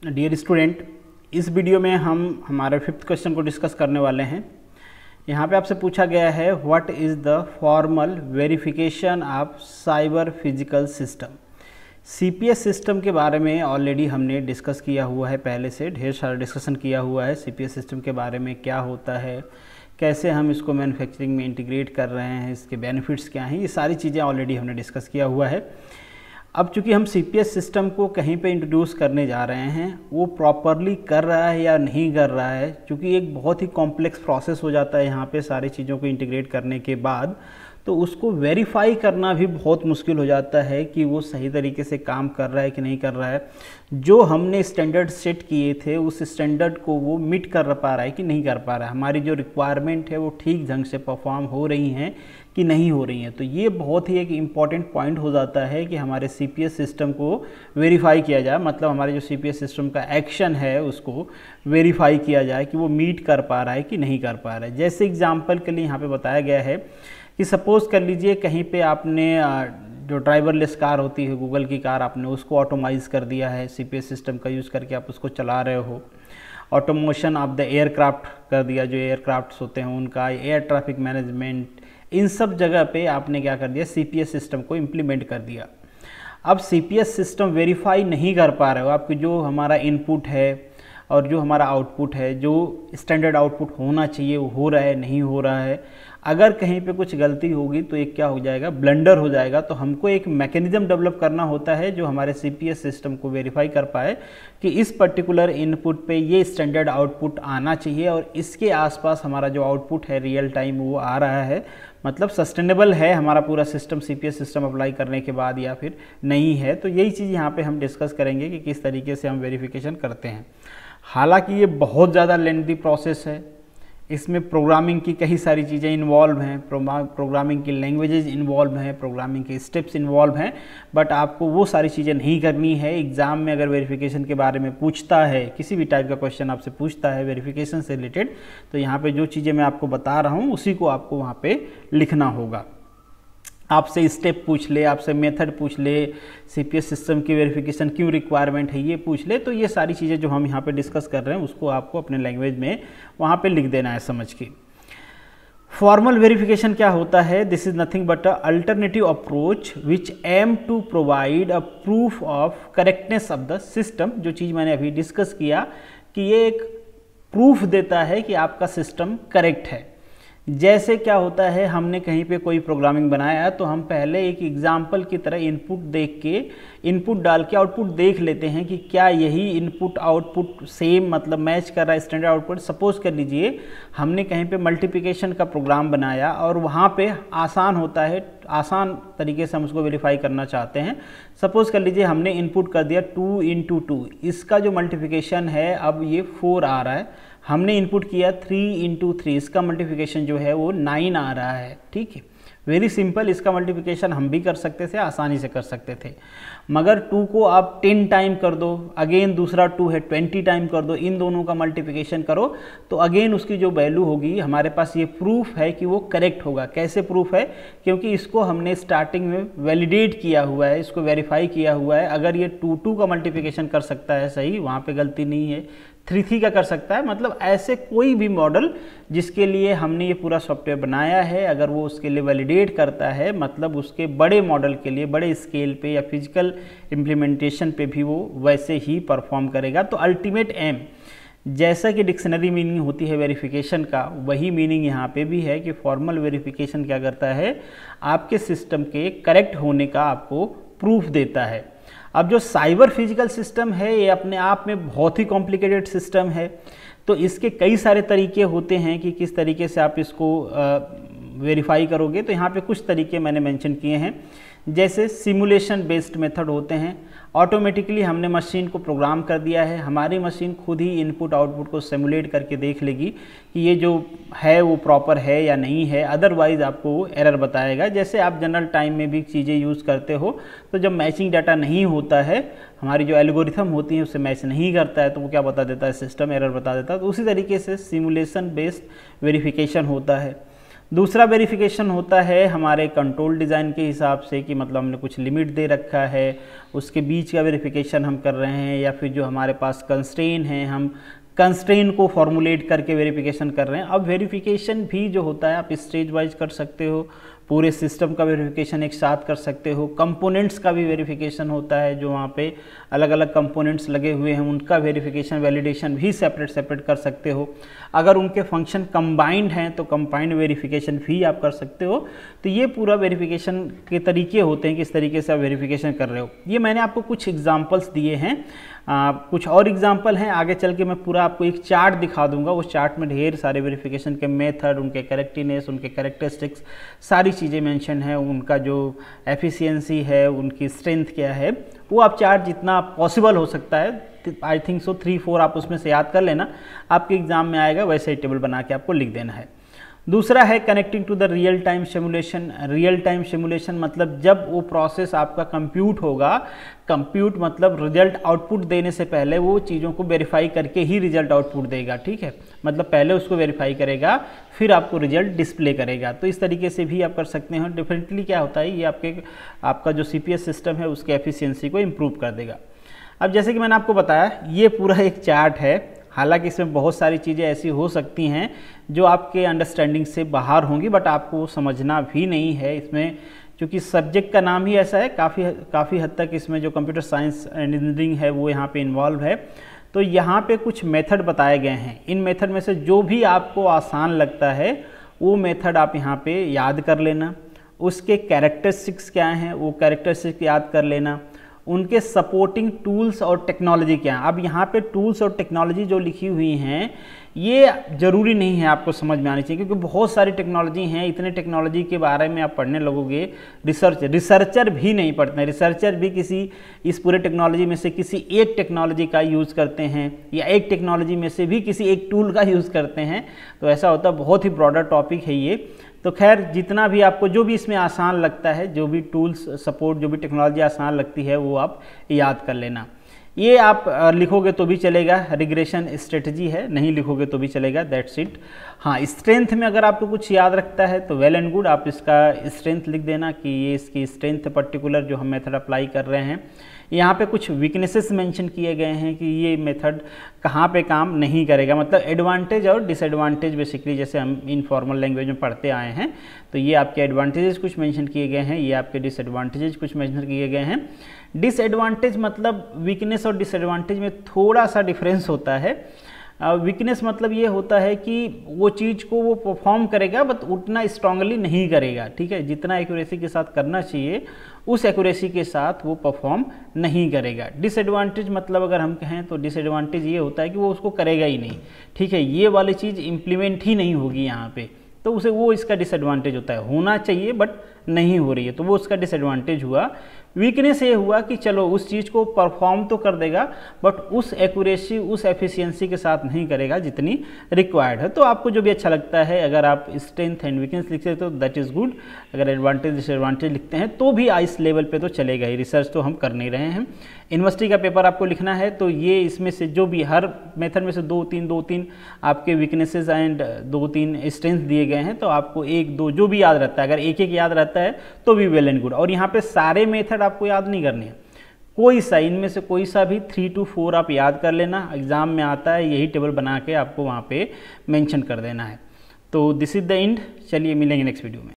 Dear student, इस video में हम हमारे 5th क्वेश्चन को डिस्कस करने वाले हैं। यहाँ पे आपसे पूछा गया है what is the formal verification of cyber physical system. CPS system के बारे में ऑलरेडी हमने डिस्कस किया हुआ है, पहले से ढेर सारा डिस्कशन किया हुआ है। सीपीएस सिस्टम के बारे में क्या होता है, कैसे हम इसको मैन्युफैक्चरिंग में इंटीग्रेट कर रहे हैं, इसके बेनिफिट्स क्या हैं, ये सारी चीज़ें ऑलरेडी हमने डिस्कस किया हुआ है। अब चूंकि हम सीपीएस सिस्टम को कहीं पे इंट्रोड्यूस करने जा रहे हैं, वो प्रॉपरली कर रहा है या नहीं कर रहा है, क्योंकि एक बहुत ही कॉम्प्लेक्स प्रोसेस हो जाता है यहाँ पे सारी चीज़ों को इंटीग्रेट करने के बाद, तो उसको वेरीफाई करना भी बहुत मुश्किल हो जाता है कि वो सही तरीके से काम कर रहा है कि नहीं कर रहा है। जो हमने स्टैंडर्ड सेट किए थे उस स्टैंडर्ड को वो मीट कर पा रहा है कि नहीं कर पा रहा है, हमारी जो रिक्वायरमेंट है वो ठीक ढंग से परफॉर्म हो रही हैं कि नहीं हो रही हैं। तो ये बहुत ही एक इम्पॉर्टेंट पॉइंट हो जाता है कि हमारे सीपीएस सिस्टम को वेरीफाई किया जाए, मतलब हमारे जो सीपीएस सिस्टम का एक्शन है उसको वेरीफाई किया जाए कि वो मीट कर पा रहा है कि नहीं कर पा रहा है। जैसे एग्जाम्पल के लिए यहाँ पे बताया गया है कि सपोज़ कर लीजिए कहीं पे आपने जो ड्राइवरलेस कार होती है, गूगल की कार, आपने उसको ऑटोमाइज़ कर दिया है, सीपीएस सिस्टम का यूज़ करके आप उसको चला रहे हो। ऑटोमोशन ऑफ द एयरक्राफ्ट कर दिया, जो एयरक्राफ्ट्स होते हैं उनका, एयर ट्रैफिक मैनेजमेंट, इन सब जगह पे आपने क्या कर दिया, सीपीएस सिस्टम को इम्प्लीमेंट कर दिया। अब सीपीएस सिस्टम वेरीफाई नहीं कर पा रहे हो, आपकी जो हमारा इनपुट है और जो हमारा आउटपुट है, जो स्टैंडर्ड आउटपुट होना चाहिए वो हो रहा है नहीं हो रहा है। अगर कहीं पे कुछ गलती होगी तो एक क्या हो जाएगा, ब्लंडर हो जाएगा। तो हमको एक मैकेनिज्म डेवलप करना होता है जो हमारे सीपीएस सिस्टम को वेरीफाई कर पाए कि इस पर्टिकुलर इनपुट पे ये स्टैंडर्ड आउटपुट आना चाहिए और इसके आसपास हमारा जो आउटपुट है रियल टाइम वो आ रहा है, मतलब सस्टेनेबल है हमारा पूरा सिस्टम सीपीएस सिस्टम अप्लाई करने के बाद या फिर नहीं है। तो यही चीज़ यहाँ पे हम डिस्कस करेंगे कि किस तरीके से हम वेरिफिकेशन करते हैं। हालांकि ये बहुत ज़्यादा लेंथी प्रोसेस है, इसमें प्रोग्रामिंग की कई सारी चीज़ें इन्वॉल्व हैं, प्रोग्रामिंग की लैंग्वेजेज इन्वॉल्व हैं, प्रोग्रामिंग के स्टेप्स इन्वॉल्व हैं, बट आपको वो सारी चीज़ें नहीं करनी है। एग्ज़ाम में अगर वेरिफिकेशन के बारे में पूछता है, किसी भी टाइप का क्वेश्चन आपसे पूछता है वेरिफिकेशन से रिलेटेड, तो यहाँ पे जो चीज़ें मैं आपको बता रहा हूँ उसी को आपको वहाँ पे लिखना होगा। आपसे स्टेप पूछ ले, आपसे मेथड पूछ ले, सीपीएस सिस्टम की वेरिफिकेशन क्यों रिक्वायरमेंट है ये पूछ ले, तो ये सारी चीज़ें जो हम यहाँ पे डिस्कस कर रहे हैं उसको आपको अपने लैंग्वेज में वहाँ पे लिख देना है समझ के। फॉर्मल वेरिफिकेशन क्या होता है? This is nothing but a alternative approach which aim to provide a proof of correctness of the system. जो चीज़ मैंने अभी डिस्कस किया कि ये एक प्रूफ देता है कि आपका सिस्टम करेक्ट है। जैसे क्या होता है, हमने कहीं पे कोई प्रोग्रामिंग बनाया है तो हम पहले एक एग्जाम्पल की तरह इनपुट देख के, इनपुट डाल के आउटपुट देख लेते हैं कि क्या यही इनपुट आउटपुट सेम मतलब मैच कर रहा है स्टैंडर्ड आउटपुट। सपोज कर लीजिए हमने कहीं पे मल्टीप्लिकेशन का प्रोग्राम बनाया और वहाँ पे आसान होता है, आसान तरीके से हम उसको वेरीफाई करना चाहते हैं। सपोज कर लीजिए हमने इनपुट कर दिया 2 × 2, इसका जो मल्टीप्लिकेशन है अब ये 4 आ रहा है। हमने इनपुट किया 3 × 3, इसका मल्टीप्लिकेशन जो है वो 9 आ रहा है। ठीक है, वेरी सिंपल, इसका मल्टीप्लिकेशन हम भी कर सकते थे, आसानी से कर सकते थे। मगर 2 को आप 10 टाइम कर दो, अगेन दूसरा 2 है 20 टाइम कर दो, इन दोनों का मल्टीप्लिकेशन करो तो अगेन उसकी जो वैल्यू होगी, हमारे पास ये प्रूफ है कि वो करेक्ट होगा। कैसे प्रूफ है? क्योंकि इसको हमने स्टार्टिंग में वैलिडेट किया हुआ है, इसको वेरीफाई किया हुआ है। अगर ये 2 का मल्टीप्लिकेशन कर सकता है सही, वहाँ पे गलती नहीं है, 3 का कर सकता है, मतलब ऐसे कोई भी मॉडल जिसके लिए हमने ये पूरा सॉफ्टवेयर बनाया है, अगर वो उसके लिए वैलिडेट करता है, मतलब उसके बड़े मॉडल के लिए, बड़े स्केल पे या फिजिकल इम्प्लीमेंटेशन पे भी वो वैसे ही परफॉर्म करेगा। तो अल्टीमेट एम, जैसा कि डिक्शनरी मीनिंग होती है वेरिफिकेशन का, वही मीनिंग यहाँ पे भी है कि फॉर्मल वेरिफिकेशन क्या करता है, आपके सिस्टम के करेक्ट होने का आपको प्रूफ देता है। अब जो साइबर फिजिकल सिस्टम है ये अपने आप में बहुत ही कॉम्प्लिकेटेड सिस्टम है, तो इसके कई सारे तरीके होते हैं कि किस तरीके से आप इसको वेरीफाई करोगे। तो यहाँ पे कुछ तरीके मैंने मेंशन किए हैं, जैसे सिमुलेशन बेस्ड मेथड होते हैं। ऑटोमेटिकली हमने मशीन को प्रोग्राम कर दिया है, हमारी मशीन खुद ही इनपुट आउटपुट को सिमुलेट करके देख लेगी कि ये जो है वो प्रॉपर है या नहीं है, अदरवाइज आपको वो एरर बताएगा। जैसे आप जनरल टाइम में भी चीज़ें यूज़ करते हो, तो जब मैचिंग डाटा नहीं होता है, हमारी जो एल्गोरिथम होती है उससे मैच नहीं करता है, तो वो क्या बता देता है, सिस्टम एरर बता देता है। तो उसी तरीके से सिमुलेशन बेस्ड वेरिफिकेशन होता है। दूसरा वेरिफिकेशन होता है हमारे कंट्रोल डिज़ाइन के हिसाब से कि मतलब हमने कुछ लिमिट दे रखा है, उसके बीच का वेरिफिकेशन हम कर रहे हैं, या फिर जो हमारे पास कंस्ट्रेन है हम कंस्ट्रेन को फॉर्मुलेट करके वेरिफिकेशन कर रहे हैं। अब वेरिफिकेशन भी जो होता है आप स्टेज वाइज कर सकते हो, पूरे सिस्टम का वेरिफिकेशन एक साथ कर सकते हो, कंपोनेंट्स का भी वेरिफिकेशन होता है, जो वहाँ पे अलग अलग कंपोनेंट्स लगे हुए हैं उनका वेरिफिकेशन वैलिडेशन भी सेपरेट कर सकते हो। अगर उनके फंक्शन कंबाइंड हैं तो कंबाइंड वेरिफिकेशन भी आप कर सकते हो। तो ये पूरा वेरिफिकेशन के तरीके होते हैं, किस तरीके से आप वेरिफिकेशन कर रहे हो। ये मैंने आपको कुछ एग्जाम्पल्स दिए हैं, कुछ और एग्जाम्पल हैं, आगे चल के मैं पूरा आपको एक चार्ट दिखा दूंगा। उस चार्ट में ढेर सारे वेरिफिकेशन के मेथड, उनके करेक्टिवनेस, उनके कैरेक्टरिस्टिक्स, सारी चीज़ें मेंशन है, उनका जो एफिशिएंसी है, उनकी स्ट्रेंथ क्या है, वो आप चार्ट जितना पॉसिबल हो सकता है, आई थिंक सो 3-4 आप उसमें से याद कर लेना, आपके एग्जाम में आएगा वैसे ही टेबल बना के आपको लिख देना है। दूसरा है connecting to the real time simulation. Real time simulation मतलब जब वो प्रोसेस आपका कंप्यूट होगा, कंप्यूट मतलब रिजल्ट आउटपुट देने से पहले वो चीज़ों को वेरीफाई करके ही रिजल्ट आउटपुट देगा, ठीक है। मतलब पहले उसको वेरीफाई करेगा फिर आपको रिजल्ट डिस्प्ले करेगा। तो इस तरीके से भी आप कर सकते हैं। डेफिनेटली क्या होता है, ये आपका जो CPS सिस्टम है उसके एफिशिएंसी को इम्प्रूव कर देगा। अब जैसे कि मैंने आपको बताया ये पूरा एक चार्ट है, हालांकि इसमें बहुत सारी चीज़ें ऐसी हो सकती हैं जो आपके अंडरस्टैंडिंग से बाहर होंगी, बट आपको समझना भी नहीं है इसमें, क्योंकि सब्जेक्ट का नाम ही ऐसा है। काफ़ी हद तक इसमें जो कंप्यूटर साइंस एंड इंजीनियरिंग है वो यहाँ पे इन्वॉल्व है। तो यहाँ पे कुछ मेथड बताए गए हैं, इन मेथड में से जो भी आपको आसान लगता है वो मेथड आप यहाँ पे याद कर लेना। उसके कैरेक्टरिस्टिक्स क्या हैं वो कैरेक्टरिस्टिक्स याद कर लेना। उनके सपोर्टिंग टूल्स और टेक्नोलॉजी क्या है। अब यहाँ पे टूल्स और टेक्नोलॉजी जो लिखी हुई हैं ये ज़रूरी नहीं है आपको समझ में आनी चाहिए, क्योंकि बहुत सारी टेक्नोलॉजी हैं। इतने टेक्नोलॉजी के बारे में आप पढ़ने लगोगे, रिसर्चर भी नहीं पढ़ते हैं। रिसर्चर भी इस पूरे टेक्नोलॉजी में से किसी एक टेक्नोलॉजी का यूज़ करते हैं, या एक टेक्नोलॉजी में से भी किसी एक टूल का यूज़ करते हैं। तो ऐसा होता है, बहुत ही ब्रॉडर टॉपिक है ये। तो खैर जितना भी आपको जो भी इसमें आसान लगता है, जो भी टूल्स सपोर्ट, जो भी टेक्नोलॉजी आसान लगती है वो आप याद कर लेना। ये आप लिखोगे तो भी चलेगा, रिग्रेशन स्ट्रेटजी है, नहीं लिखोगे तो भी चलेगा, दैट्स इट। हाँ, स्ट्रेंथ में अगर आपको कुछ याद रखता है तो वेल एंड गुड, आप इसका स्ट्रेंथ लिख देना कि ये इसकी स्ट्रेंथ पर्टिकुलर जो हम मेथड अप्लाई कर रहे हैं। यहाँ पे कुछ वीकनेसेस मेंशन किए गए हैं कि ये मेथड कहाँ पे काम नहीं करेगा, मतलब एडवांटेज और डिसएडवांटेज बेसिकली, जैसे हम इनफॉर्मल लैंग्वेज में पढ़ते आए हैं। तो ये आपके एडवांटेजेस कुछ मेंशन किए गए हैं, ये आपके डिसएडवांटेजेस कुछ मेंशन किए गए हैं। डिसएडवांटेज मतलब वीकनेस और डिसएडवांटेज में थोड़ा सा डिफरेंस होता है। वीकनेस मतलब ये होता है कि वो चीज़ को वो परफॉर्म करेगा बट उतना स्ट्रांगली नहीं करेगा, ठीक है। जितना एक्यूरेसी के साथ करना चाहिए उस एक्यूरेसी के साथ वो परफॉर्म नहीं करेगा। डिसएडवांटेज मतलब अगर हम कहें तो डिसएडवांटेज ये होता है कि वो उसको करेगा ही नहीं, ठीक है। ये वाली चीज़ इम्प्लीमेंट ही नहीं होगी यहाँ पे, तो उसे वो इसका डिसएडवांटेज होता है। होना चाहिए बट नहीं हो रही है, तो वो उसका डिसएडवांटेज हुआ। वीकनेस ये हुआ कि चलो उस चीज़ को परफॉर्म तो कर देगा बट उस एक्यूरेसी, उस एफिशिएंसी के साथ नहीं करेगा जितनी रिक्वायर्ड है। तो आपको जो भी अच्छा लगता है, अगर आप स्ट्रेंथ एंड वीकनेस लिखते हैं तो दैट इज़ गुड। अगर एडवांटेज डिसएडवांटेज लिखते हैं तो भी इस लेवल पे तो चलेगा ही, रिसर्च तो हम कर नहीं रहे हैं। यूनिवर्सिटी का पेपर आपको लिखना है तो ये इसमें से जो भी हर मेथड में से 2-3 आपके वीकनेसेस एंड 2-3 स्ट्रेंथ दिए गए हैं, तो आपको 1-2 जो भी याद रहता है, अगर एक याद रहता है तो भी वेल एंड गुड। और यहाँ पे सारे मेथड आपको याद नहीं करने हैं, कोई सा इनमें से कोई सा भी 3-4 आप याद कर लेना। एग्जाम में आता है, यही टेबल बना के आपको वहाँ पे मेंशन कर देना है। तो दिस इज द एंड। चलिए मिलेंगे नेक्स्ट वीडियो में।